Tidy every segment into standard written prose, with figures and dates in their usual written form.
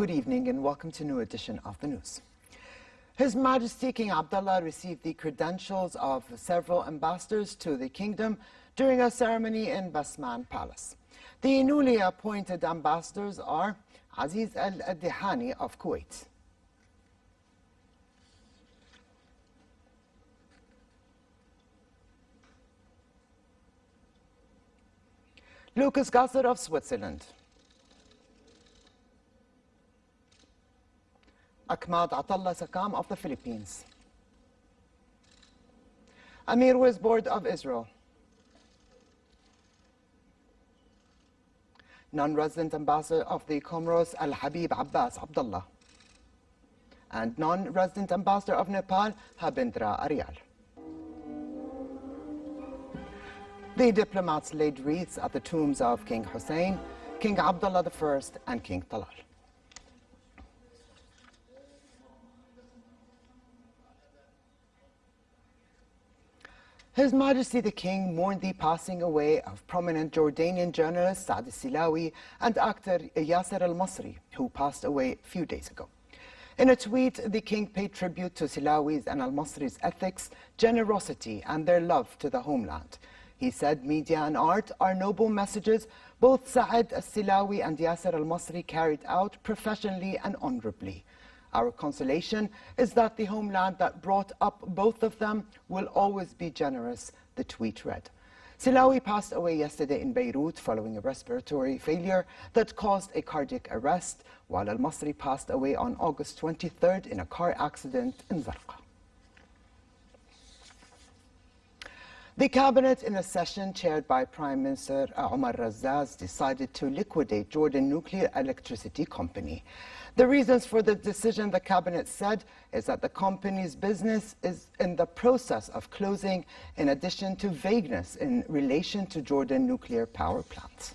Good evening and welcome to a new edition of the news. His Majesty King Abdullah received the credentials of several ambassadors to the kingdom during a ceremony in Basman Palace. The newly appointed ambassadors are Aziz Al-Dihani of Kuwait, Lucas Gasser of Switzerland, Ahmad Atallah Sakam of the Philippines, Amir Wisbord of Israel, non-resident ambassador of the Comoros Al-Habib Abbas Abdullah, and non-resident ambassador of Nepal Habindra Aryal. The diplomats laid wreaths at the tombs of King Hussein, King Abdullah I, and King Talal. His Majesty the King mourned the passing away of prominent Jordanian journalist Saad al-Silawi and actor Yasser al-Masri, who passed away a few days ago. In a tweet, the King paid tribute to Silawi's and al-Masri's ethics, generosity, and their love to the homeland. He said media and art are noble messages both Saad al-Silawi and Yasser al-Masri carried out professionally and honorably. Our consolation is that the homeland that brought up both of them will always be generous, the tweet read. Silawi passed away yesterday in Beirut following a respiratory failure that caused a cardiac arrest, while al-Masri passed away on August 23rd in a car accident in Zarqa. The cabinet, in a session chaired by Prime Minister Omar Razaz, decided to liquidate Jordan Nuclear Electricity Company. The reasons for the decision, the cabinet said, is that the company's business is in the process of closing, in addition to vagueness in relation to Jordan nuclear power plants.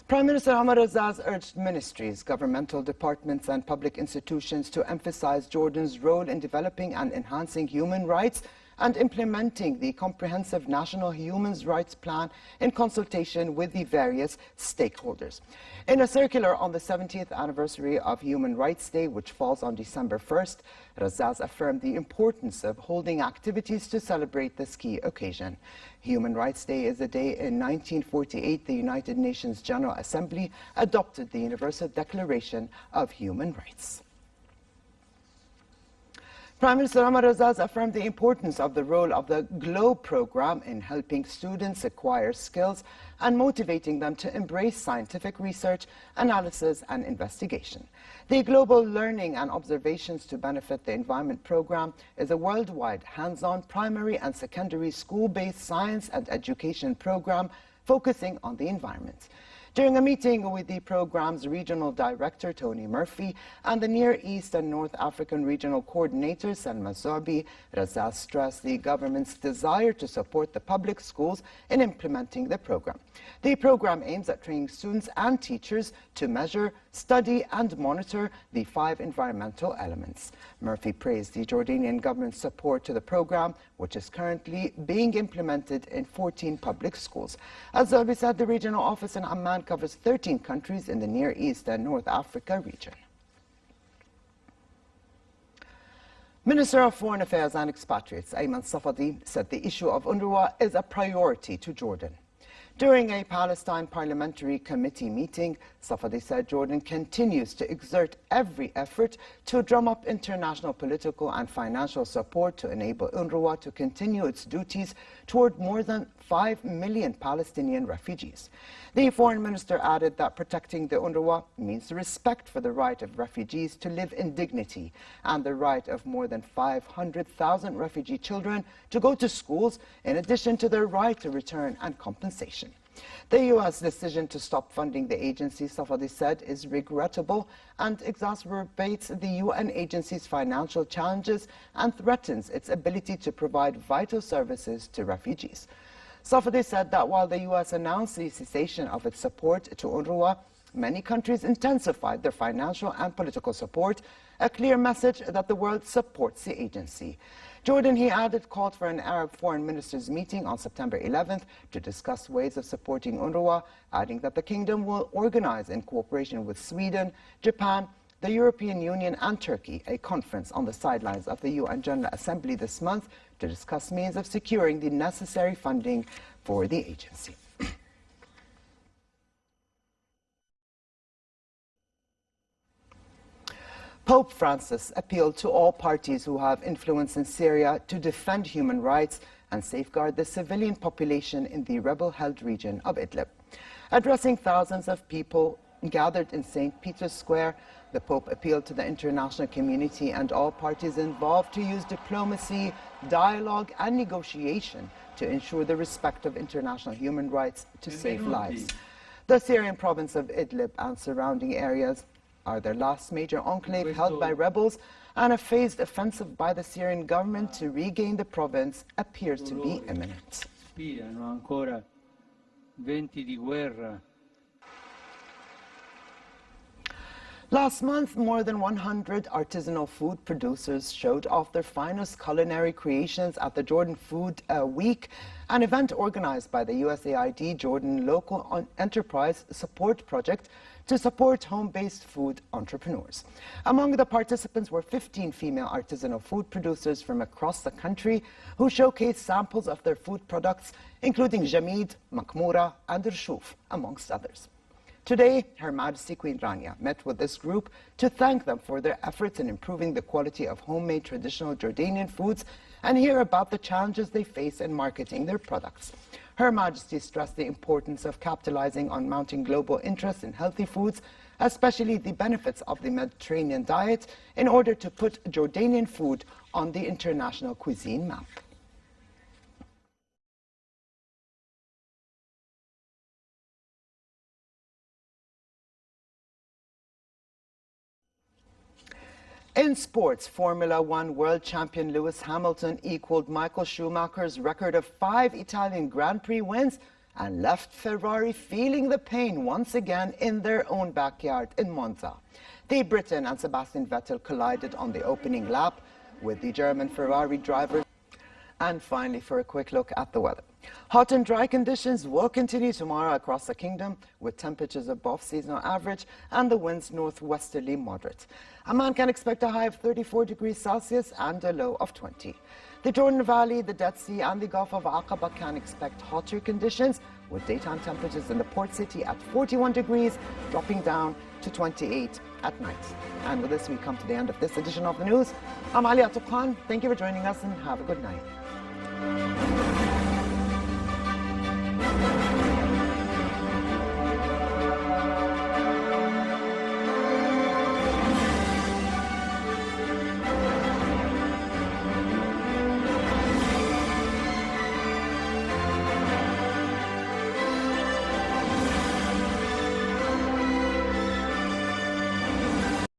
Prime Minister Omar Razaz urged ministries, governmental departments and public institutions to emphasize Jordan's role in developing and enhancing human rights and implementing the comprehensive National Human Rights Plan in consultation with the various stakeholders. In a circular on the 70th anniversary of Human Rights Day, which falls on December 1st, Razaz affirmed the importance of holding activities to celebrate this key occasion. Human Rights Day is the day in 1948 the United Nations General Assembly adopted the Universal Declaration of Human Rights. Prime Minister Omar Razaz affirmed the importance of the role of the GLOBE program in helping students acquire skills and motivating them to embrace scientific research, analysis and investigation. The Global Learning and Observations to Benefit the Environment program is a worldwide hands-on primary and secondary school-based science and education program focusing on the environment. During a meeting with the program's regional director, Tony Murphy, and the Near East and North African regional coordinator, Salma Zorbi, Razaz stressed the government's desire to support the public schools in implementing the program. The program aims at training students and teachers to measure, study and monitor the 5 environmental elements. Murphy praised the Jordanian government's support to the program, which is currently being implemented in 14 public schools. As Zorbi said, the regional office in Amman covers 13 countries in the Near East and North Africa region. Minister of Foreign Affairs and Expatriates Ayman Safadi said the issue of UNRWA is a priority to Jordan. During a Palestine Parliamentary Committee meeting, Safadi said Jordan continues to exert every effort to drum up international political and financial support to enable UNRWA to continue its duties toward more than 5 million Palestinian refugees. The foreign minister added that protecting the UNRWA means respect for the right of refugees to live in dignity and the right of more than 500,000 refugee children to go to schools, in addition to their right to return and compensation. The U.S. decision to stop funding the agency, Safadi said, is regrettable and exacerbates the UN agency's financial challenges and threatens its ability to provide vital services to refugees. Safadi said that while the U.S. announced the cessation of its support to UNRWA, many countries intensified their financial and political support, a clear message that the world supports the agency. Jordan, he added, called for an Arab foreign ministers meeting on September 11th to discuss ways of supporting UNRWA, adding that the kingdom will organize, in cooperation with Sweden, Japan, the European Union and Turkey, a conference on the sidelines of the UN General Assembly this month to discuss means of securing the necessary funding for the agency. Pope Francis appealed to all parties who have influence in Syria to defend human rights and safeguard the civilian population in the rebel-held region of Idlib. Addressing thousands of people gathered in St. Peter's Square, the Pope appealed to the international community and all parties involved to use diplomacy, dialogue and negotiation to ensure the respect of international human rights to save lives. The Syrian province of Idlib and surrounding areas are their last major enclave held by rebels, and a phased offensive by the Syrian government to regain the province appears to be imminent. Last month, more than 100 artisanal food producers showed off their finest culinary creations at the Jordan Food Week, an event organized by the USAID Jordan Local Enterprise Support Project to support home-based food entrepreneurs. Among the participants were 15 female artisanal food producers from across the country who showcased samples of their food products, including jamid, makmoura and rshuf, amongst others. Today, Her Majesty Queen Rania met with this group to thank them for their efforts in improving the quality of homemade traditional Jordanian foods and hear about the challenges they face in marketing their products. Her Majesty stressed the importance of capitalizing on mounting global interest in healthy foods, especially the benefits of the Mediterranean diet, in order to put Jordanian food on the international cuisine map. In sports, Formula One world champion Lewis Hamilton equaled Michael Schumacher's record of 5 Italian Grand Prix wins and left Ferrari feeling the pain once again in their own backyard in Monza. The Briton and Sebastian Vettel collided on the opening lap with the German Ferrari driver. And finally, for a quick look at the weather. Hot and dry conditions will continue tomorrow across the kingdom, with temperatures above seasonal average and the winds northwesterly moderate. Amman can expect a high of 34 degrees Celsius and a low of 20. The Jordan Valley, the Dead Sea and the Gulf of Aqaba can expect hotter conditions, with daytime temperatures in the port city at 41 degrees, dropping down to 28 at night. And with this, we come to the end of this edition of the news. I'm Ali Atuqan. Thank you for joining us and have a good night.